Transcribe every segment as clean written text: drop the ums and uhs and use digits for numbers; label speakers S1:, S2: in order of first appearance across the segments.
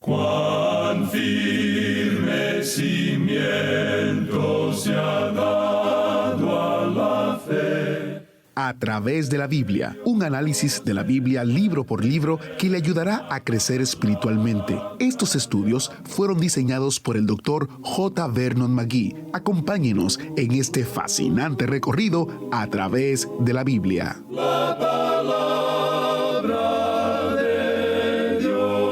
S1: Cuán firme cimiento se ha dado a la fe.
S2: A través de la Biblia, un análisis de la Biblia libro por libro que le ayudará a crecer espiritualmente. Estos estudios fueron diseñados por el Dr. J. Vernon McGee. Acompáñenos en este fascinante recorrido a través de la Biblia.
S1: La palabra de Dios.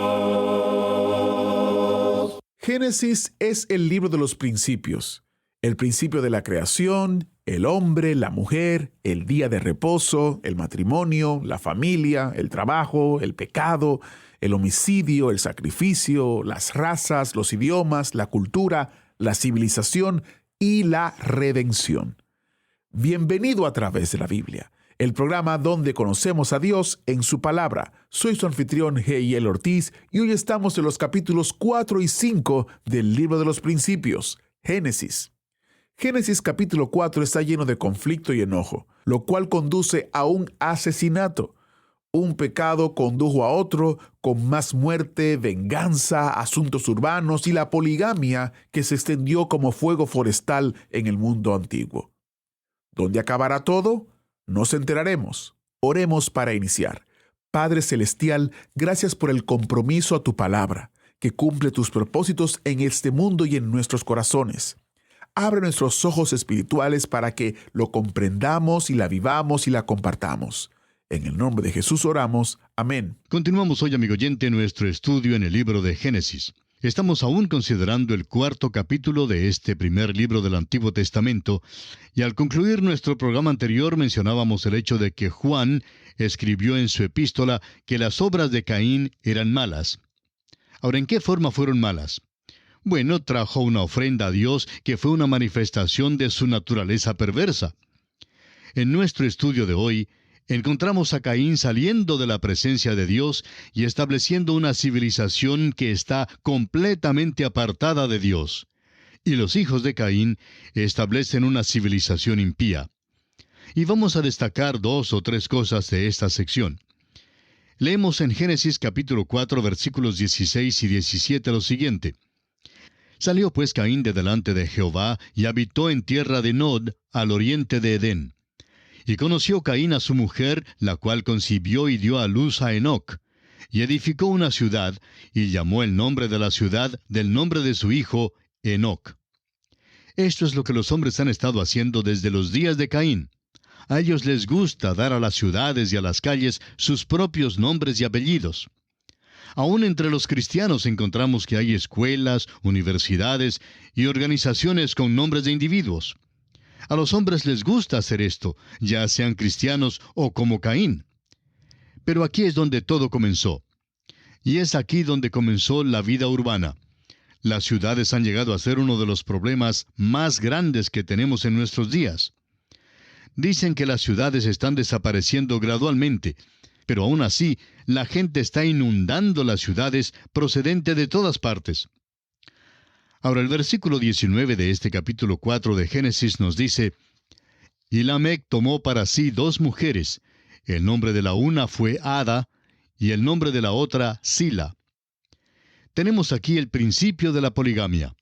S2: Génesis es el libro de los principios. El principio de la creación, el hombre, la mujer, el día de reposo, el matrimonio, la familia, el trabajo, el pecado, el homicidio, el sacrificio, las razas, los idiomas, la cultura, la civilización y la redención. Bienvenido a través de la Biblia, el programa donde conocemos a Dios en su palabra. Soy su anfitrión G.I.L. Ortiz y hoy estamos en los capítulos 4 y 5 del libro de los principios, Génesis. Génesis capítulo 4 está lleno de conflicto y enojo, lo cual conduce a un asesinato. Un pecado condujo a otro, con más muerte, venganza, asuntos urbanos y la poligamia que se extendió como fuego forestal en el mundo antiguo. ¿Dónde acabará todo? Nos enteraremos. Oremos para iniciar. Padre Celestial, gracias por el compromiso a tu palabra, que cumple tus propósitos en este mundo y en nuestros corazones. Abre nuestros ojos espirituales para que lo comprendamos y la vivamos y la compartamos. En el nombre de Jesús oramos. Amén.
S3: Continuamos hoy, amigo oyente, nuestro estudio en el libro de Génesis. Estamos aún considerando el cuarto capítulo de este primer libro del Antiguo Testamento, y al concluir nuestro programa anterior mencionábamos el hecho de que Juan escribió en su epístola que las obras de Caín eran malas. Ahora, ¿en qué forma fueron malas? Bueno, trajo una ofrenda a Dios que fue una manifestación de su naturaleza perversa. En nuestro estudio de hoy, encontramos a Caín saliendo de la presencia de Dios y estableciendo una civilización que está completamente apartada de Dios. Y los hijos de Caín establecen una civilización impía. Y vamos a destacar 2 o 3 cosas de esta sección. Leemos en Génesis capítulo 4, versículos 16 y 17 lo siguiente. Salió pues Caín de delante de Jehová, y habitó en tierra de Nod, al oriente de Edén. Y conoció Caín a su mujer, la cual concibió y dio a luz a Enoc. Y edificó una ciudad, y llamó el nombre de la ciudad del nombre de su hijo, Enoc. Esto es lo que los hombres han estado haciendo desde los días de Caín. A ellos les gusta dar a las ciudades y a las calles sus propios nombres y apellidos. Aún entre los cristianos encontramos que hay escuelas, universidades y organizaciones con nombres de individuos. A los hombres les gusta hacer esto, ya sean cristianos o como Caín. Pero aquí es donde todo comenzó. Y es aquí donde comenzó la vida urbana. Las ciudades han llegado a ser uno de los problemas más grandes que tenemos en nuestros días. Dicen que las ciudades están desapareciendo gradualmente, pero aún así, la gente está inundando las ciudades procedente de todas partes. Ahora, el versículo 19 de este capítulo 4 de Génesis nos dice, Y Lamec tomó para sí 2 mujeres. El nombre de la una fue Ada, y el nombre de la otra Sila. Tenemos aquí el principio de la poligamia.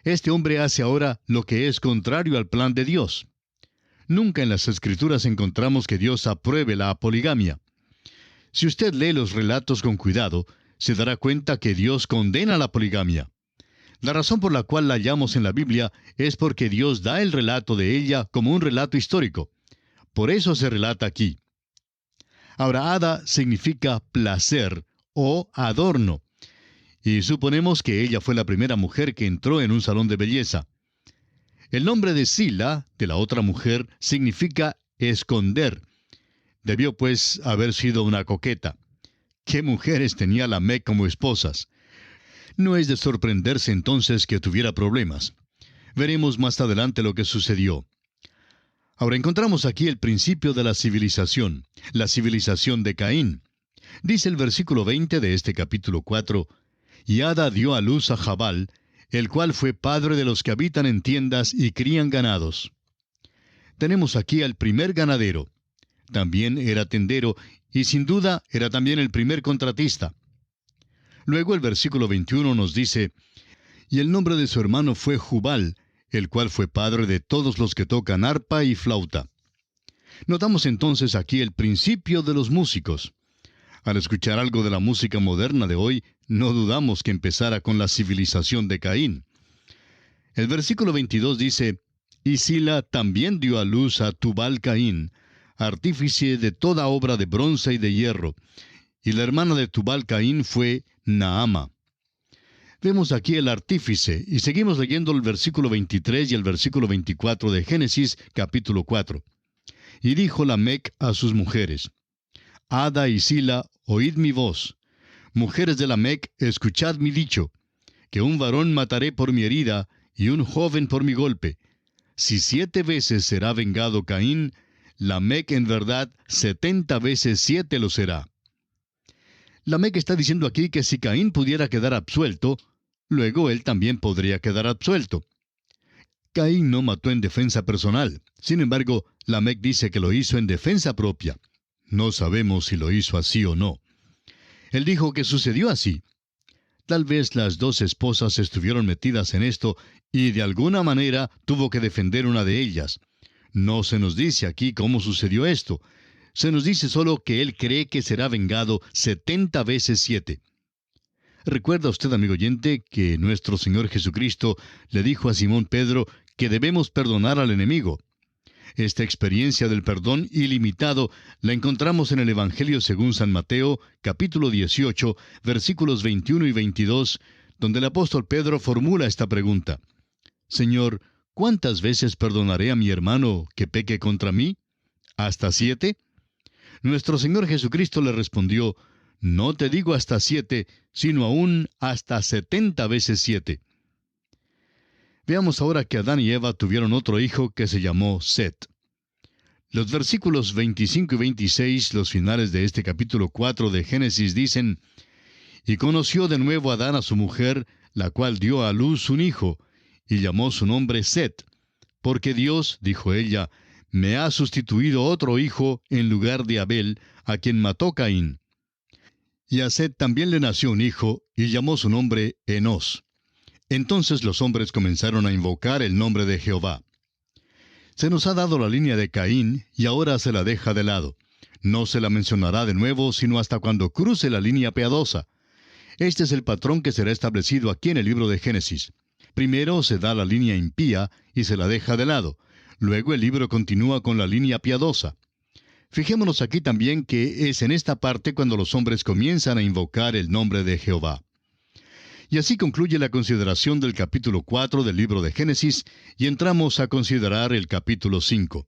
S3: Este hombre hace ahora lo que es contrario al plan de Dios. Nunca en las Escrituras encontramos que Dios apruebe la poligamia. Si usted lee los relatos con cuidado, se dará cuenta que Dios condena la poligamia. La razón por la cual la hallamos en la Biblia es porque Dios da el relato de ella como un relato histórico. Por eso se relata aquí. Ahora, Ada significa placer o adorno. Y suponemos que ella fue la primera mujer que entró en un salón de belleza. El nombre de Sila, de la otra mujer, significa esconder. Debió, pues, haber sido una coqueta. ¿Qué mujeres tenía Lamec como esposas? No es de sorprenderse entonces que tuviera problemas. Veremos más adelante lo que sucedió. Ahora encontramos aquí el principio de la civilización de Caín. Dice el versículo 20 de este capítulo 4, Y Ada dio a luz a Jabal, el cual fue padre de los que habitan en tiendas y crían ganados. Tenemos aquí al primer ganadero. También era tendero y sin duda era también el primer contratista. Luego el versículo 21 nos dice, y el nombre de su hermano fue Jubal, el cual fue padre de todos los que tocan arpa y flauta. Notamos entonces aquí el principio de los músicos. Al escuchar algo de la música moderna de hoy, no dudamos que empezara con la civilización de Caín. El versículo 22 dice, y Sila también dio a luz a Tubal Caín, artífice de toda obra de bronce y de hierro, y la hermana de Tubal Caín fue Naama. Vemos aquí el artífice, y seguimos leyendo el versículo 23 y el versículo 24 de Génesis, capítulo 4. Y dijo Lamec a sus mujeres, Ada y Sila, oíd mi voz. Mujeres de Lamec, escuchad mi dicho, que un varón mataré por mi herida, y un joven por mi golpe. Si 7 veces será vengado Caín, Lamec en verdad 70 veces 7 lo será. Lamec está diciendo aquí que si Caín pudiera quedar absuelto, luego él también podría quedar absuelto. Caín no mató en defensa personal. Sin embargo, Lamec dice que lo hizo en defensa propia. No sabemos si lo hizo así o no. Él dijo que sucedió así. Tal vez las 2 esposas estuvieron metidas en esto y de alguna manera tuvo que defender una de ellas. No se nos dice aquí cómo sucedió esto. Se nos dice solo que él cree que será vengado 70 veces 7. ¿Recuerda usted, amigo oyente, que nuestro Señor Jesucristo le dijo a Simón Pedro que debemos perdonar al enemigo? Esta experiencia del perdón ilimitado la encontramos en el Evangelio según San Mateo, capítulo 18, versículos 21 y 22, donde el apóstol Pedro formula esta pregunta. Señor, ¿cuántas veces perdonaré a mi hermano que peque contra mí? ¿Hasta 7? Nuestro Señor Jesucristo le respondió, no te digo hasta 7, sino aún hasta 70 veces 7. Veamos ahora que Adán y Eva tuvieron otro hijo que se llamó Set. Los versículos 25 y 26, los finales de este capítulo 4 de Génesis dicen, y conoció de nuevo Adán a su mujer, la cual dio a luz un hijo, y llamó su nombre Set, porque Dios, dijo ella, me ha sustituido otro hijo en lugar de Abel, a quien mató Caín. Y a Set también le nació un hijo, y llamó su nombre Enos. Entonces los hombres comenzaron a invocar el nombre de Jehová. Se nos ha dado la línea de Caín, y ahora se la deja de lado. No se la mencionará de nuevo, sino hasta cuando cruce la línea piadosa. Este es el patrón que será establecido aquí en el libro de Génesis. Primero se da la línea impía, y se la deja de lado. Luego el libro continúa con la línea piadosa. Fijémonos aquí también que es en esta parte cuando los hombres comienzan a invocar el nombre de Jehová. Y así concluye la consideración del capítulo 4 del libro de Génesis, y entramos a considerar el capítulo 5.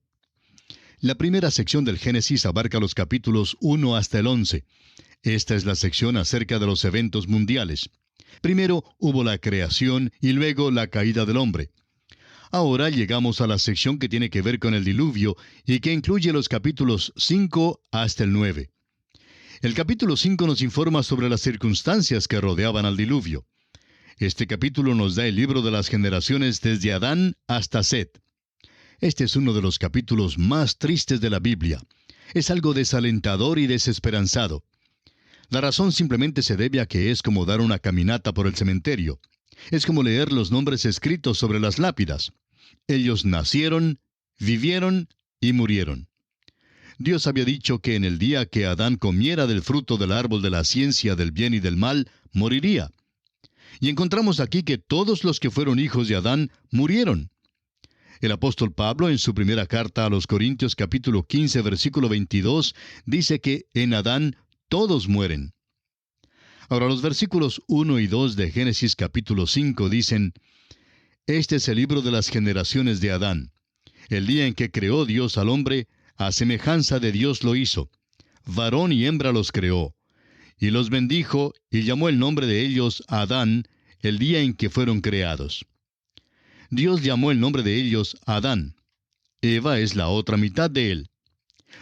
S3: La primera sección del Génesis abarca los capítulos 1 hasta el 11. Esta es la sección acerca de los eventos mundiales. Primero hubo la creación y luego la caída del hombre. Ahora llegamos a la sección que tiene que ver con el diluvio y que incluye los capítulos 5 hasta el 9. El capítulo 5 nos informa sobre las circunstancias que rodeaban al diluvio. Este capítulo nos da el libro de las generaciones desde Adán hasta Set. Este es uno de los capítulos más tristes de la Biblia. Es algo desalentador y desesperanzado. La razón simplemente se debe a que es como dar una caminata por el cementerio. Es como leer los nombres escritos sobre las lápidas. Ellos nacieron, vivieron y murieron. Dios había dicho que en el día que Adán comiera del fruto del árbol de la ciencia del bien y del mal, moriría. Y encontramos aquí que todos los que fueron hijos de Adán murieron. El apóstol Pablo, en su primera carta a los Corintios capítulo 15, versículo 22, dice que en Adán todos mueren. Ahora los versículos 1 y 2 de Génesis capítulo 5 dicen, este es el libro de las generaciones de Adán. El día en que creó Dios al hombre, a semejanza de Dios lo hizo. Varón y hembra los creó. Y los bendijo, y llamó el nombre de ellos Adán, el día en que fueron creados. Dios llamó el nombre de ellos Adán. Eva es la otra mitad de él.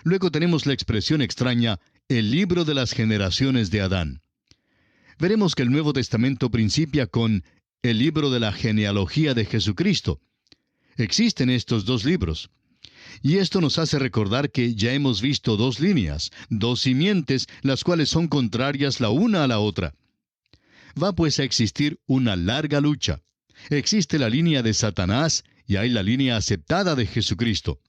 S3: Luego tenemos la expresión extraña, el libro de las generaciones de Adán. Veremos que el Nuevo Testamento principia con el libro de la genealogía de Jesucristo. Existen estos 2 libros. Y esto nos hace recordar que ya hemos visto 2 líneas, 2 simientes, las cuales son contrarias la una a la otra. Va pues a existir una larga lucha. Existe la línea de Satanás y hay la línea aceptada de Jesucristo.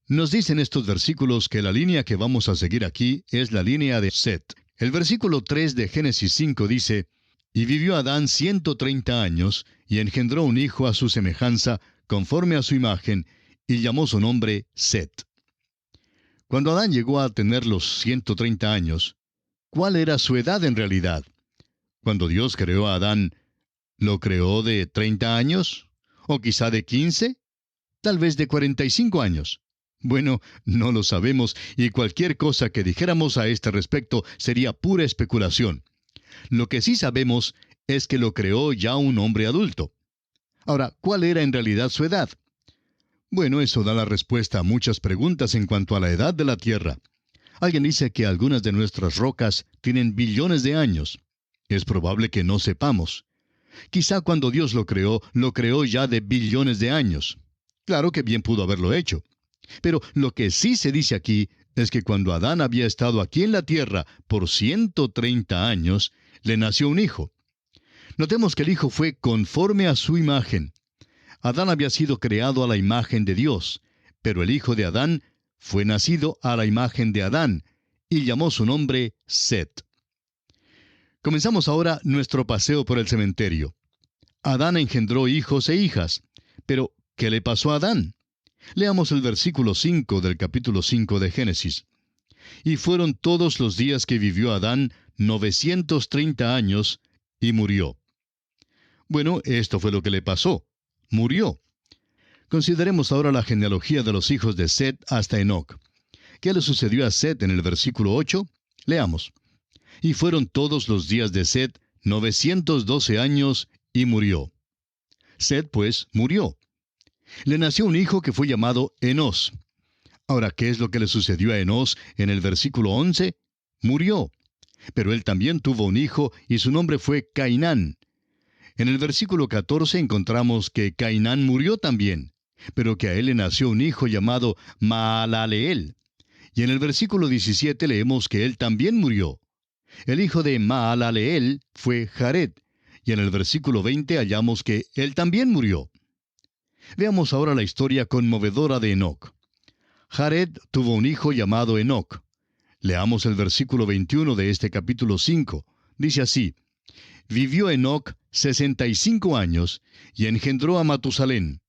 S3: Nos dicen estos versículos que la línea que vamos a seguir aquí es la línea de Set. El versículo 3 de Génesis 5 dice: «Y vivió Adán 130 años, y engendró un hijo a su semejanza, conforme a su imagen, y llamó su nombre Set». Cuando Adán llegó a tener los 130 años, ¿cuál era su edad en realidad? Cuando Dios creó a Adán, ¿lo creó de 30 años? ¿O quizá de 15? ¿Tal vez de 45 años? Bueno, no lo sabemos, y cualquier cosa que dijéramos a este respecto sería pura especulación. Lo que sí sabemos es que lo creó ya un hombre adulto. Ahora, ¿cuál era en realidad su edad? Bueno, eso da la respuesta a muchas preguntas en cuanto a la edad de la Tierra. Alguien dice que algunas de nuestras rocas tienen billones de años. Es probable que no sepamos. Quizá cuando Dios lo creó ya de billones de años. Claro que bien pudo haberlo hecho. Pero lo que sí se dice aquí es que cuando Adán había estado aquí en la tierra por 130 años, le nació un hijo. Notemos que el hijo fue conforme a su imagen. Adán había sido creado a la imagen de Dios, pero el hijo de Adán fue nacido a la imagen de Adán, y llamó su nombre Set. Comenzamos ahora nuestro paseo por el cementerio. Adán engendró hijos e hijas, pero ¿qué le pasó a Adán? Leamos el versículo 5 del capítulo 5 de Génesis. «Y fueron todos los días que vivió Adán 930 años, y murió». Bueno, esto fue lo que le pasó. Murió. Consideremos ahora la genealogía de los hijos de Set hasta Enoc. ¿Qué le sucedió a Set en el versículo 8? Leamos. «Y fueron todos los días de Set 912 años, y murió». Set, pues, murió. Le nació un hijo que fue llamado Enós. Ahora, ¿qué es lo que le sucedió a Enós en el versículo 11? Murió. Pero él también tuvo un hijo, y su nombre fue Cainán. En el versículo 14 encontramos que Cainán murió también, pero que a él le nació un hijo llamado Maalaleel. Y en el versículo 17 leemos que él también murió. El hijo de Maalaleel fue Jared, y en el versículo 20 hallamos que él también murió. Veamos ahora la historia conmovedora de Enoc. Jared tuvo un hijo llamado Enoc. Leamos el versículo 21 de este capítulo 5. Dice así: «Vivió Enoc 65 años, y engendró a Matusalén».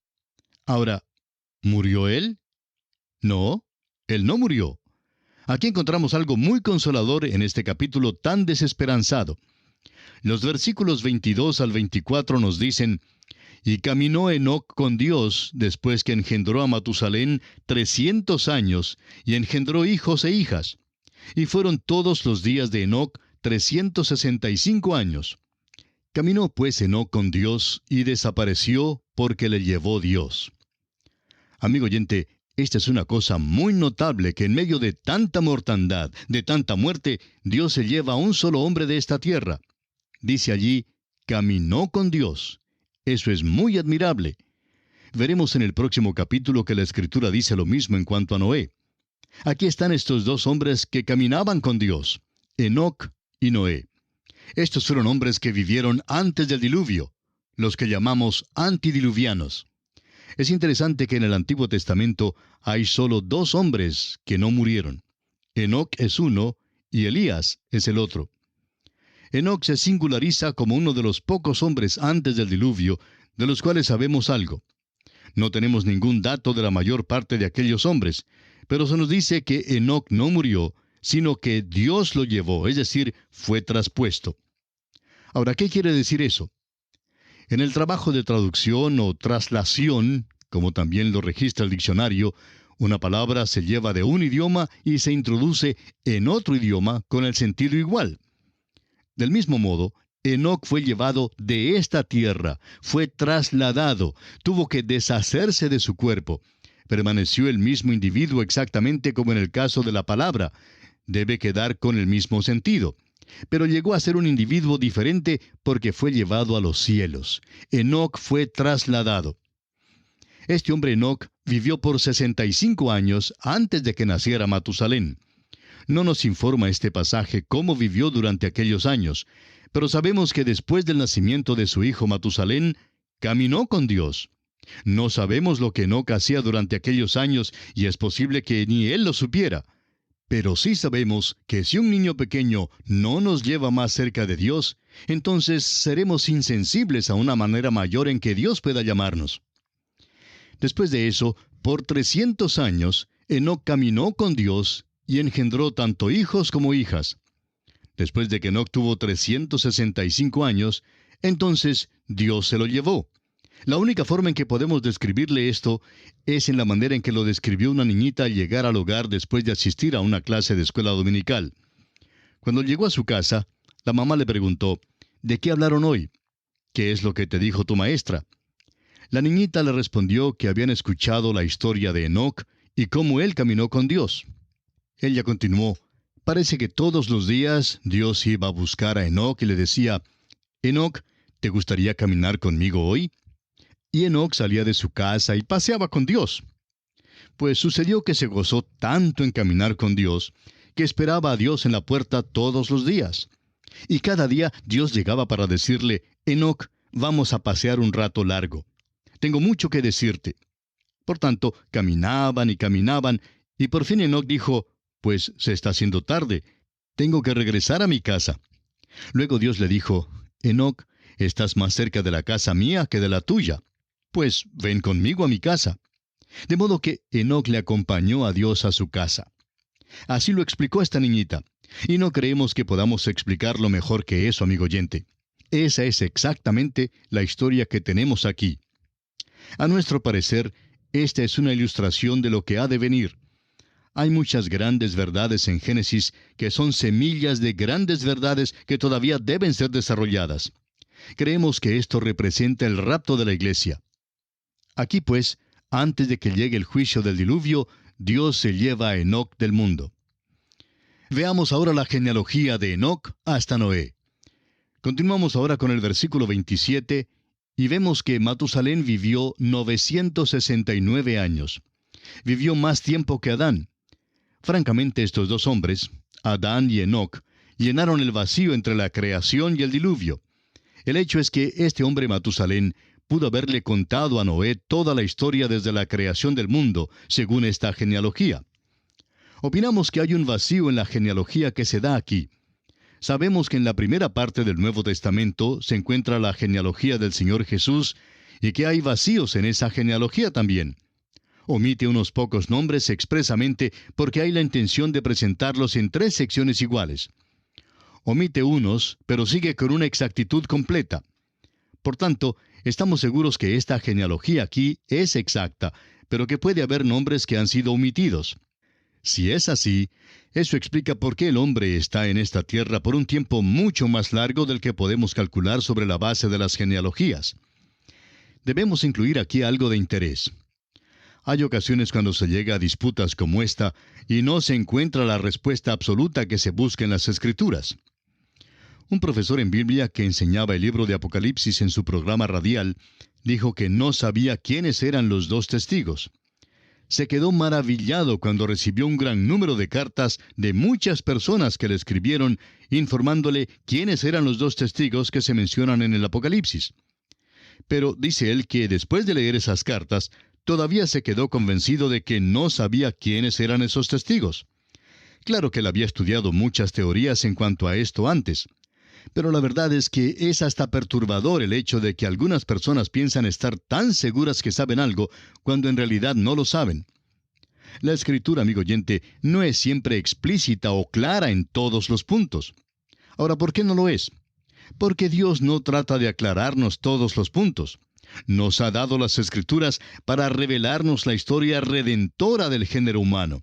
S3: Ahora, ¿murió él? No, él no murió. Aquí encontramos algo muy consolador en este capítulo tan desesperanzado. Los versículos 22 al 24 nos dicen: «Y caminó Enoc con Dios después que engendró a Matusalén 300 años, y engendró hijos e hijas. Y fueron todos los días de Enoc 365 años. Caminó pues Enoc con Dios, y desapareció porque le llevó Dios». Amigo oyente, esta es una cosa muy notable, que en medio de tanta mortandad, de tanta muerte, Dios se lleva a un solo hombre de esta tierra. Dice allí, caminó con Dios. Eso es muy admirable. Veremos en el próximo capítulo que la Escritura dice lo mismo en cuanto a Noé. Aquí están estos dos hombres que caminaban con Dios, Enoc y Noé. Estos fueron hombres que vivieron antes del diluvio, los que llamamos antidiluvianos. Es interesante que en el Antiguo Testamento hay solo dos hombres que no murieron. Enoc es uno y Elías es el otro. Enoc se singulariza como uno de los pocos hombres antes del diluvio de los cuales sabemos algo. No tenemos ningún dato de la mayor parte de aquellos hombres, pero se nos dice que Enoc no murió, sino que Dios lo llevó, es decir, fue traspuesto. Ahora, ¿qué quiere decir eso? En el trabajo de traducción o traslación, como también lo registra el diccionario, una palabra se lleva de un idioma y se introduce en otro idioma con el sentido igual. Del mismo modo, Enoc fue llevado de esta tierra, fue trasladado, tuvo que deshacerse de su cuerpo. Permaneció el mismo individuo exactamente como en el caso de la palabra. Debe quedar con el mismo sentido. Pero llegó a ser un individuo diferente porque fue llevado a los cielos. Enoc fue trasladado. Este hombre Enoc vivió por 65 años antes de que naciera Matusalén. No nos informa este pasaje cómo vivió durante aquellos años, Pero sabemos que después del nacimiento de su hijo Matusalén, caminó con Dios. No sabemos lo que Enoc hacía durante aquellos años y es posible que ni él lo supiera. Pero sí sabemos que si un niño pequeño no nos lleva más cerca de Dios, entonces seremos insensibles a una manera mayor en que Dios pueda llamarnos. Después de eso, por 300 años, Enoc caminó con Dios y engendró tanto hijos como hijas. Después de que Enoc tuvo 365 años, entonces Dios se lo llevó. La única forma en que podemos describirle esto es en la manera en que lo describió una niñita al llegar al hogar después de asistir a una clase de escuela dominical. Cuando llegó a su casa, la mamá le preguntó, ¿de qué hablaron hoy? ¿Qué es lo que te dijo tu maestra? La niñita le respondió que habían escuchado la historia de Enoc y cómo él caminó con Dios. Ella continuó, parece que todos los días Dios iba a buscar a Enoc y le decía, Enoc, ¿te gustaría caminar conmigo hoy? Y Enoc salía de su casa y paseaba con Dios. Pues sucedió que se gozó tanto en caminar con Dios, que esperaba a Dios en la puerta todos los días. Y cada día Dios llegaba para decirle, Enoc, vamos a pasear un rato largo. Tengo mucho que decirte. Por tanto, caminaban, y por fin Enoc dijo, pues se está haciendo tarde, tengo que regresar a mi casa. Luego Dios le dijo, Enoc, estás más cerca de la casa mía que de la tuya. Pues ven conmigo a mi casa. De modo que Enoc le acompañó a Dios a su casa. Así lo explicó esta niñita. Y no creemos que podamos explicarlo mejor que eso, amigo oyente. Esa es exactamente la historia que tenemos aquí. A nuestro parecer, esta es una ilustración de lo que ha de venir. Hay muchas grandes verdades en Génesis que son semillas de grandes verdades que todavía deben ser desarrolladas. Creemos que esto representa el rapto de la iglesia. Aquí pues, antes de que llegue el juicio del diluvio, Dios se lleva a Enoc del mundo. Veamos ahora la genealogía de Enoc hasta Noé. Continuamos ahora con el versículo 27 y vemos que Matusalén vivió 969 años. Vivió más tiempo que Adán. Francamente, estos dos hombres, Adán y Enoc, llenaron el vacío entre la creación y el diluvio. El hecho es que este hombre Matusalén pudo haberle contado a Noé toda la historia desde la creación del mundo, según esta genealogía. Opinamos que hay un vacío en la genealogía que se da aquí. Sabemos que en la primera parte del Nuevo Testamento se encuentra la genealogía del Señor Jesús y que hay vacíos en esa genealogía también. Omite unos pocos nombres expresamente porque hay la intención de presentarlos en 3 secciones iguales. Omite unos, pero sigue con una exactitud completa. Por tanto, estamos seguros que esta genealogía aquí es exacta, pero que puede haber nombres que han sido omitidos. Si es así, eso explica por qué el hombre está en esta tierra por un tiempo mucho más largo del que podemos calcular sobre la base de las genealogías. Debemos incluir aquí algo de interés. Hay ocasiones cuando se llega a disputas como esta y no se encuentra la respuesta absoluta que se busca en las Escrituras. Un profesor en Biblia que enseñaba el libro de Apocalipsis en su programa radial dijo que no sabía quiénes eran los 2 testigos. Se quedó maravillado cuando recibió un gran número de cartas de muchas personas que le escribieron informándole quiénes eran los 2 testigos que se mencionan en el Apocalipsis. Pero dice él que después de leer esas cartas, todavía se quedó convencido de que no sabía quiénes eran esos testigos. Claro que él había estudiado muchas teorías en cuanto a esto antes. Pero la verdad es que es hasta perturbador el hecho de que algunas personas piensan estar tan seguras que saben algo, cuando en realidad no lo saben. La Escritura, amigo oyente, no es siempre explícita o clara en todos los puntos. Ahora, ¿por qué no lo es? Porque Dios no trata de aclararnos todos los puntos. Nos ha dado las Escrituras para revelarnos la historia redentora del género humano.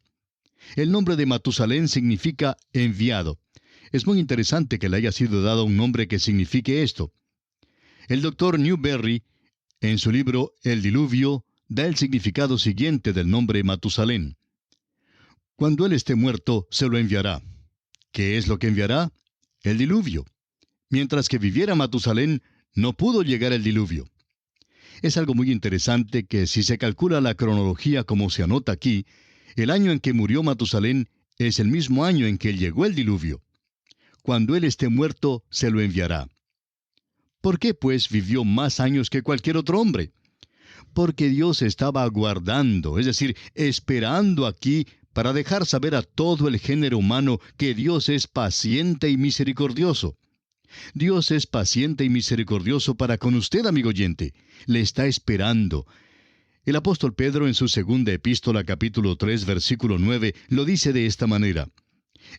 S3: El nombre de Matusalén significa enviado. Es muy interesante que le haya sido dado un nombre que signifique esto. El doctor Newberry, en su libro El Diluvio, da el significado siguiente del nombre Matusalén. Cuando él esté muerto, se lo enviará. ¿Qué es lo que enviará? El diluvio. Mientras que viviera Matusalén, no pudo llegar el diluvio. Es algo muy interesante que si se calcula la cronología como se anota aquí, el año en que murió Matusalén es el mismo año en que llegó el diluvio. cuando él esté muerto, se lo enviará. ¿Por qué, pues, vivió más años que cualquier otro hombre? Porque Dios estaba aguardando, es decir, esperando aquí para dejar saber a todo el género humano que Dios es paciente y misericordioso. Dios es paciente y misericordioso para con usted, amigo oyente. Le está esperando. El apóstol Pedro en su segunda epístola, capítulo 3, versículo 9, lo dice de esta manera: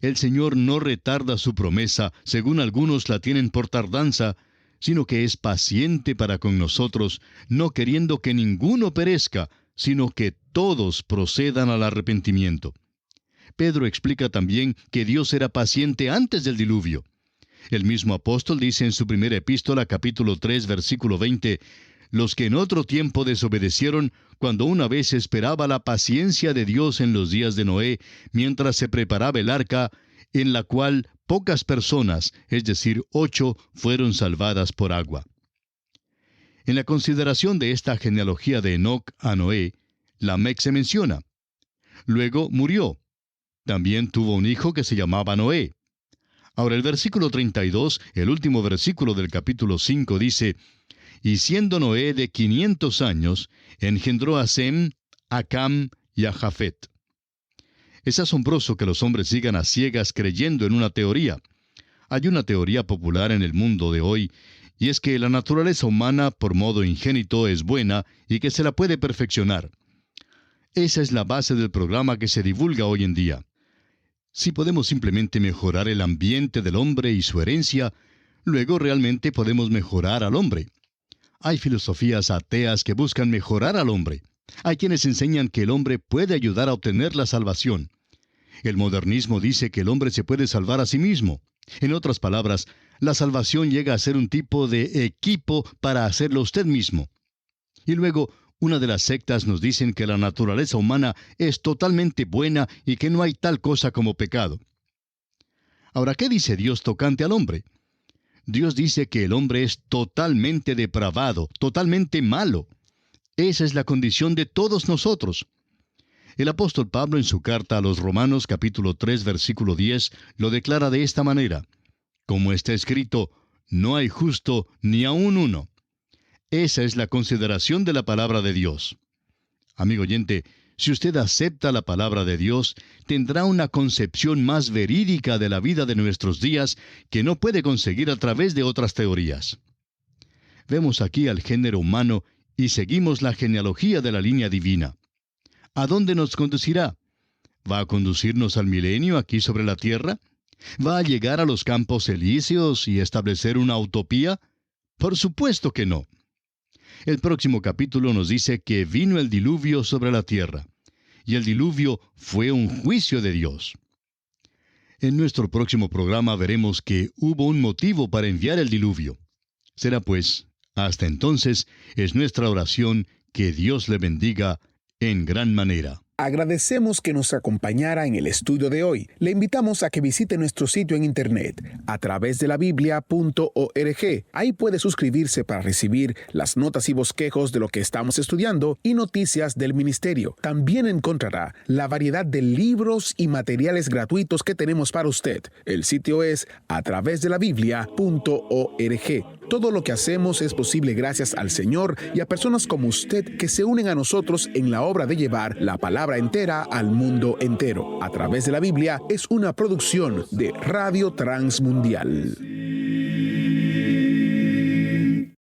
S3: El Señor no retarda su promesa, según algunos la tienen por tardanza, sino que es paciente para con nosotros, no queriendo que ninguno perezca, sino que todos procedan al arrepentimiento. Pedro explica también que Dios era paciente antes del diluvio. El mismo apóstol dice en su primera epístola, capítulo 3, versículo 20, los que en otro tiempo desobedecieron, cuando una vez esperaba la paciencia de Dios en los días de Noé, mientras se preparaba el arca, en la cual pocas personas, es decir, 8, fueron salvadas por agua. En la consideración de esta genealogía de Enoc a Noé, Lamec se menciona. Luego murió. También tuvo un hijo que se llamaba Noé. Ahora el versículo 32, el último versículo del capítulo 5, dice: Y siendo Noé de 500 años, engendró a Sem, a Cam y a Jafet. Es asombroso que los hombres sigan a ciegas creyendo en una teoría. Hay una teoría popular en el mundo de hoy, y es que la naturaleza humana, por modo ingénito, es buena y que se la puede perfeccionar. Esa es la base del programa que se divulga hoy en día. Si podemos simplemente mejorar el ambiente del hombre y su herencia, luego realmente podemos mejorar al hombre. Hay filosofías ateas que buscan mejorar al hombre. Hay quienes enseñan que el hombre puede ayudar a obtener la salvación. El modernismo dice que el hombre se puede salvar a sí mismo. En otras palabras, la salvación llega a ser un tipo de equipo para hacerlo usted mismo. Y luego, una de las sectas nos dicen que la naturaleza humana es totalmente buena y que no hay tal cosa como pecado. Ahora, ¿qué dice Dios tocante al hombre? Dios dice que el hombre es totalmente depravado, totalmente malo. Esa es la condición de todos nosotros. El apóstol Pablo en su carta a los Romanos capítulo 3 versículo 10 lo declara de esta manera: como está escrito, no hay justo ni aun uno. Esa es la consideración de la palabra de Dios. Amigo oyente, si usted acepta la palabra de Dios, tendrá una concepción más verídica de la vida de nuestros días que no puede conseguir a través de otras teorías. Vemos aquí al género humano y seguimos la genealogía de la línea divina. ¿A dónde nos conducirá? ¿Va a conducirnos al milenio aquí sobre la tierra? ¿Va a llegar a los campos elíseos y establecer una utopía? Por supuesto que no. El próximo capítulo nos dice que vino el diluvio sobre la tierra, y el diluvio fue un juicio de Dios. En nuestro próximo programa veremos que hubo un motivo para enviar el diluvio. Será pues, hasta entonces, es nuestra oración que Dios le bendiga en gran manera.
S2: Agradecemos que nos acompañara en el estudio de hoy. Le invitamos a que visite nuestro sitio en internet a través de la biblia.org. Ahí puede suscribirse para recibir las notas y bosquejos de lo que estamos estudiando y noticias del ministerio. También encontrará la variedad de libros y materiales gratuitos que tenemos para usted. El sitio es a través de la biblia.org. Todo lo que hacemos es posible gracias al Señor y a personas como usted que se unen a nosotros en la obra de llevar la palabra entera al mundo entero. A través de la Biblia es una producción de Radio Transmundial.